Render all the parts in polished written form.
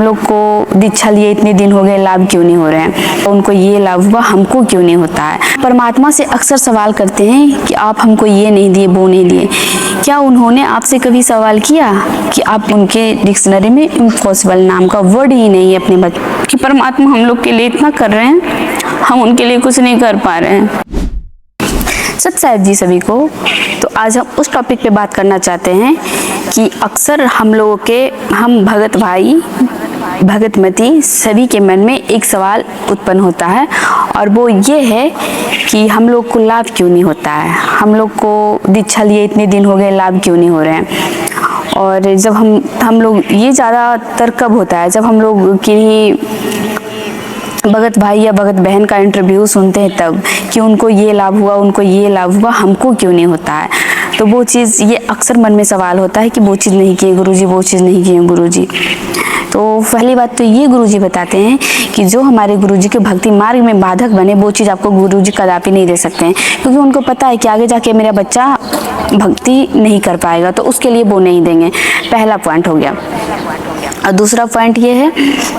हम लोग को दीक्षा लिए इतने दिन हो गए, लाभ क्यों नहीं हो रहे हैं? तो उनको ये लाभ हुआ, हमको क्यों नहीं होता है? परमात्मा से अक्सर सवाल करते हैं कि आप हमको ये नहीं दिए, वो नहीं दिए। क्या उन्होंने आपसे कभी सवाल किया कि आप उनके डिक्शनरी में इम्पॉसिबल नाम का वर्ड ही नहीं है अपने बच्चे कि परमात्मा हम लोग के लिए इतना कर रहे हैं, हम उनके लिए कुछ नहीं कर पा रहे हैं। सत साहिब जी सभी को। तो आज हम उस टॉपिक पे बात करना चाहते हैं कि अक्सर हम लोगों के, हम भगत भाई, भगतमती सभी के मन में एक सवाल उत्पन्न होता है और वो ये है कि हम लोग को लाभ क्यों नहीं होता है? हम लोग को दीक्षा लिए इतने दिन हो गए, लाभ क्यों नहीं हो रहे हैं? और जब हम लोग ये ज़्यादातर कब होता है? जब हम लोग किन्हीं भगत भाई या भगत बहन का इंटरव्यू सुनते हैं तब कि उनको ये लाभ हुआ, उनको ये लाभ हुआ, हमको क्यों नहीं होता है? तो वो चीज़, ये अक्सर मन में सवाल होता है कि वो चीज़ नहीं किए गुरुजी, वो चीज़ नहीं किए गुरुजी। तो पहली बात तो ये गुरुजी बताते हैं कि जो हमारे गुरुजी के भक्ति मार्ग में बाधक बने, वो चीज़ आपको गुरुजी कदापि नहीं दे सकते हैं, क्योंकि उनको पता है कि आगे जाके मेरा बच्चा भक्ति नहीं कर पाएगा, तो उसके लिए वो नहीं देंगे। पहला पॉइंट हो गया। और दूसरा पॉइंट ये है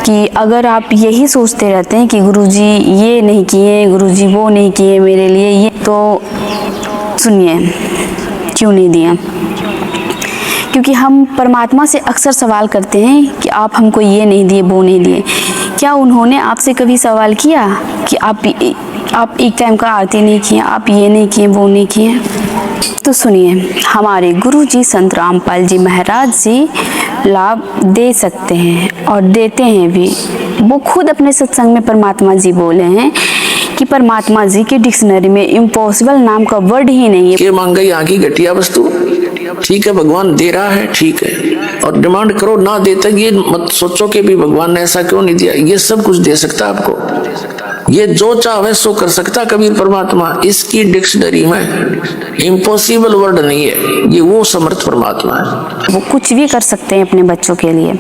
कि अगर आप यही सोचते रहते हैं कि गुरुजी ये नहीं किए, गुरुजी वो नहीं किए मेरे लिए, ये तो सुनिए क्यों नहीं दिया। क्योंकि हम परमात्मा से अक्सर सवाल करते हैं कि आप हमको ये नहीं दिए, वो नहीं दिए। क्या उन्होंने आपसे कभी सवाल किया कि आप एक टाइम का आरती नहीं किए, आप ये नहीं किए, वो नहीं किए? तो सुनिए, हमारे गुरु जी संत रामपाल जी महाराज जी लाभ दे सकते हैं और देते हैं भी। वो खुद अपने सत्संग में परमात्मा जी बोले हैं कि परमात्मा जी के डिक्शनरी में इम्पॉसिबल नाम का वर्ड ही नहीं है। ये मांग गई आगे घटिया वस्तु, ठीक है, भगवान दे रहा है, ठीक है, और डिमांड करो ना देता, ये मत सोचो कि भी भगवान ने ऐसा क्यों नहीं दिया। ये सब कुछ दे सकता आपको, ये जो चाहे सो कर सकता कबीर परमात्मा। इसकी डिक्शनरी में इम्पॉसिबल वर्ड नहीं है, ये वो समर्थ परमात्मा है। वो कुछ भी कर सकते हैं अपने बच्चों के लिए।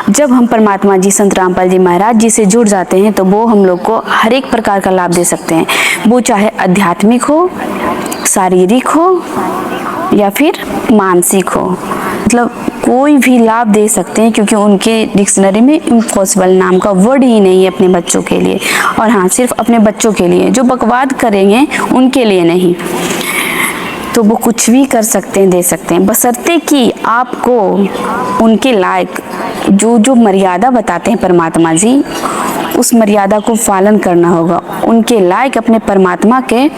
जब हम परमात्मा जी संत रामपाल जी महाराज जी से जुड़ जाते हैं तो वो हम लोग को हर एक प्रकार का लाभ दे सकते हैं, वो चाहे आध्यात्मिक हो, शारीरिक हो या फिर मानसिक हो, मतलब कोई भी लाभ दे सकते हैं, क्योंकि उनके डिक्शनरी में इम्पॉसिबल नाम का वर्ड ही नहीं है अपने बच्चों के लिए। और हाँ, सिर्फ अपने बच्चों के लिए, जो बकवाद करेंगे उनके लिए नहीं। तो वो कुछ भी कर सकते हैं, दे सकते हैं, बशर्ते कि आपको उनके लायक जो मर्यादा बताते हैं परमात्मा जी, उस मर्यादा को पालन करना होगा। उनके लायक, अपने परमात्मा के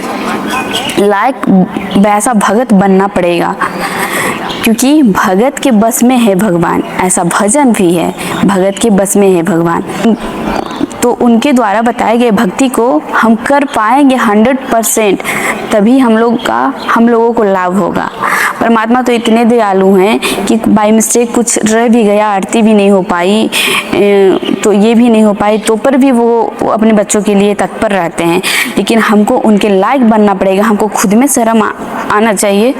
लायक वैसा भगत बनना पड़ेगा, क्योंकि भगत के बस में है भगवान। ऐसा भजन भी है, भगत के बस में है भगवान। तो उनके द्वारा बताए गए भक्ति को हम कर पाएंगे 100%, तभी हम लोगों को लाभ होगा। परमात्मा तो इतने दयालु हैं कि बाय मिस्टेक कुछ रह भी गया, आरती भी नहीं हो पाई, तो ये भी नहीं हो पाई, तो पर भी वो अपने बच्चों के लिए तत्पर रहते हैं। लेकिन हमको उनके लायक बनना पड़ेगा, हमको खुद में शर्म आना चाहिए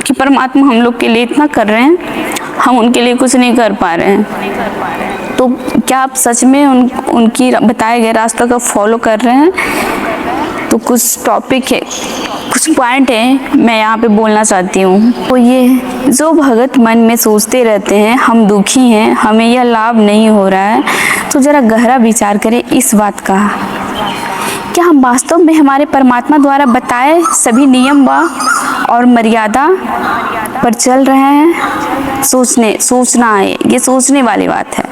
कि परमात्मा हम लोग के लिए इतना कर रहे हैं, हम उनके लिए कुछ नहीं कर पा रहे हैं। तो क्या आप सच में उनकी बताए गए रास्ते का फॉलो कर रहे हैं? तो कुछ टॉपिक है, कुछ पॉइंट है मैं यहाँ पे बोलना चाहती हूँ। तो ये जो भगत मन में सोचते रहते हैं हम दुखी हैं, हमें यह लाभ नहीं हो रहा है, तो जरा गहरा विचार करें इस बात का। क्या हम वास्तव में हमारे परमात्मा द्वारा बताए सभी नियम व और मर्यादा पर चल रहे हैं? सोचना है, ये सोचने वाली बात है।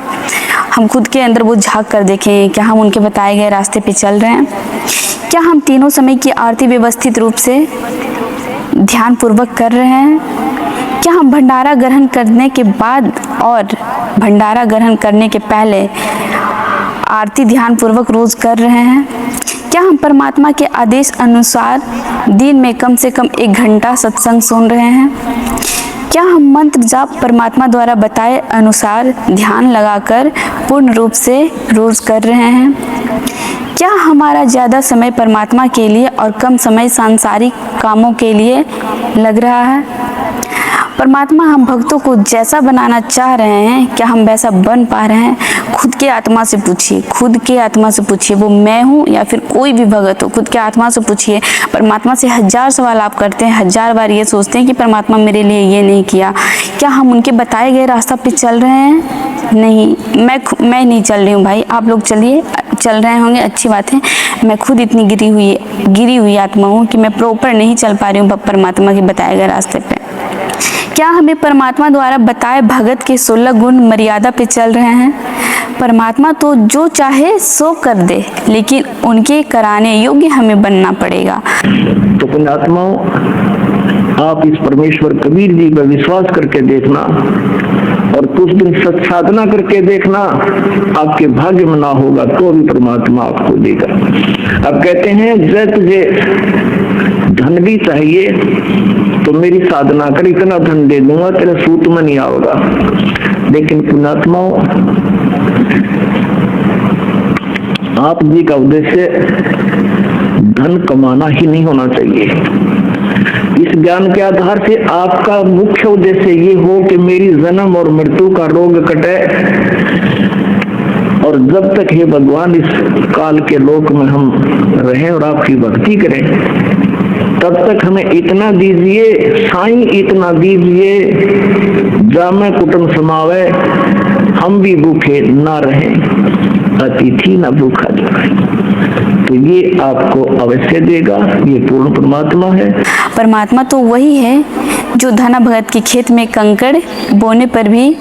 हम खुद के अंदर वो झांक कर देखें, क्या हम उनके बताए गए रास्ते पे चल रहे हैं? क्या हम तीनों समय की आरती व्यवस्थित रूप से ध्यान पूर्वक कर रहे हैं? क्या हम भंडारा ग्रहण करने के बाद और भंडारा ग्रहण करने के पहले आरती ध्यान पूर्वक रोज कर रहे हैं? क्या हम परमात्मा के आदेश अनुसार दिन में कम से कम 1 घंटा सत्संग सुन रहे हैं? क्या हम मंत्र जाप परमात्मा द्वारा बताए अनुसार ध्यान लगाकर पूर्ण रूप से रोज कर रहे हैं? क्या हमारा ज़्यादा समय परमात्मा के लिए और कम समय सांसारिक कामों के लिए लग रहा है? परमात्मा हम भक्तों को जैसा बनाना चाह रहे हैं, क्या हम वैसा बन पा रहे हैं? खुद के आत्मा से पूछिए, खुद के आत्मा से पूछिए, वो मैं हूँ या फिर कोई भी भगत हो, खुद के आत्मा से पूछिए। परमात्मा से 1000 सवाल आप करते हैं, 1000 बार ये सोचते हैं कि परमात्मा मेरे लिए ये नहीं किया। क्या हम उनके बताए गए रास्ता पे चल रहे हैं? नहीं, मैं नहीं चल रही हूँ भाई, आप लोग चलिए, चल रहे होंगे, अच्छी बात है। मैं खुद इतनी गिरी हुई आत्मा हूँ कि मैं प्रॉपर नहीं चल पा रही हूँ परमात्मा के बताए गए रास्ते पे। क्या हमें परमात्मा द्वारा बताए भगत के 16 गुण मर्यादा पे चल रहे हैं? परमात्मा तो जो चाहे सो कर दे, लेकिन उनके कराने योग्य हमें बनना पड़ेगा। तो पुण्यात्माओं, आप इस परमेश्वर कबीर जी पर विश्वास करके देखना और कुछ दिन सत्साधना करके देखना, आपके भाग्य में ना होगा तो भी परमात्मा आपको देगा। अब कहते हैं जब तुझे धन भी चाहिए तो मेरी साधना कर, इतना धन दे दूंगा, तेरे सूत में नहीं आएगा। लेकिन पुण्यात्माओं, आप जी का उद्देश्य धन कमाना ही नहीं होना चाहिए। इस ज्ञान के आधार से आपका मुख्य उद्देश्य ये हो कि मेरी जन्म और मृत्यु का रोग कटे, और जब तक हे भगवान इस काल के लोक में हम रहें और आपकी भक्ति करें, तब तक हमें इतना दीजिए साईं, इतना दीजिए जामे कुटुंब समावे, हम भी भूखे ना रहें, अतिथि न भूखा जाए। तो ये आपको अवश्य देगा, ये पूर्ण परमात्मा है। परमात्मा तो वही है जो धना भगत के खेत में कंकड़ बोने पर भी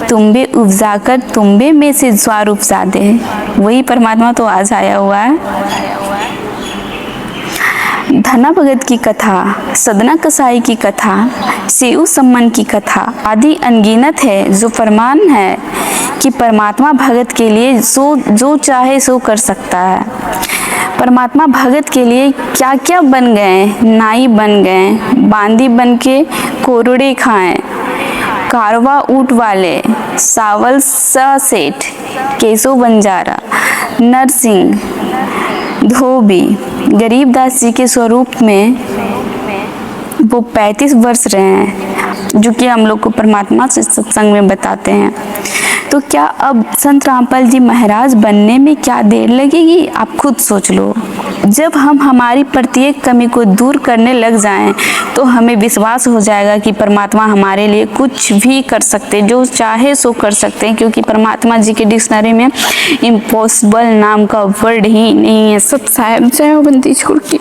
तुम्बे उपजाकर तुम्बे में से ज्वार उपजा दे। वही परमात्मा तो आज आया हुआ है। धना भगत की कथा, सदना कसाई की कथा, सेऊ सम्मन की कथा आदि अनगिनत है, जो फरमान है कि परमात्मा भगत के लिए जो चाहे सो कर सकता है। परमात्मा भगत के लिए क्या क्या बन गए, नाई बन गए, बांदी बन के कोरड़े खाएं, कारवा ऊँट वाले, सावल सा सेठ, केशव बंजारा, नरसिंह, धोबी, गरीबदास जी के स्वरूप में वो 35 वर्ष रहे हैं, जो कि हम लोग को परमात्मा से सत्संग में बताते हैं। तो क्या अब संत रामपाल जी महाराज बनने में क्या देर लगेगी? आप खुद सोच लो। जब हम हमारी प्रत्येक कमी को दूर करने लग जाएं, तो हमें विश्वास हो जाएगा कि परमात्मा हमारे लिए कुछ भी कर सकते, जो चाहे सो कर सकते हैं, क्योंकि परमात्मा जी के डिक्शनरी में इम्पॉसिबल नाम का वर्ड ही नहीं है। सब साहेब जय हो बंदी छोड़ की।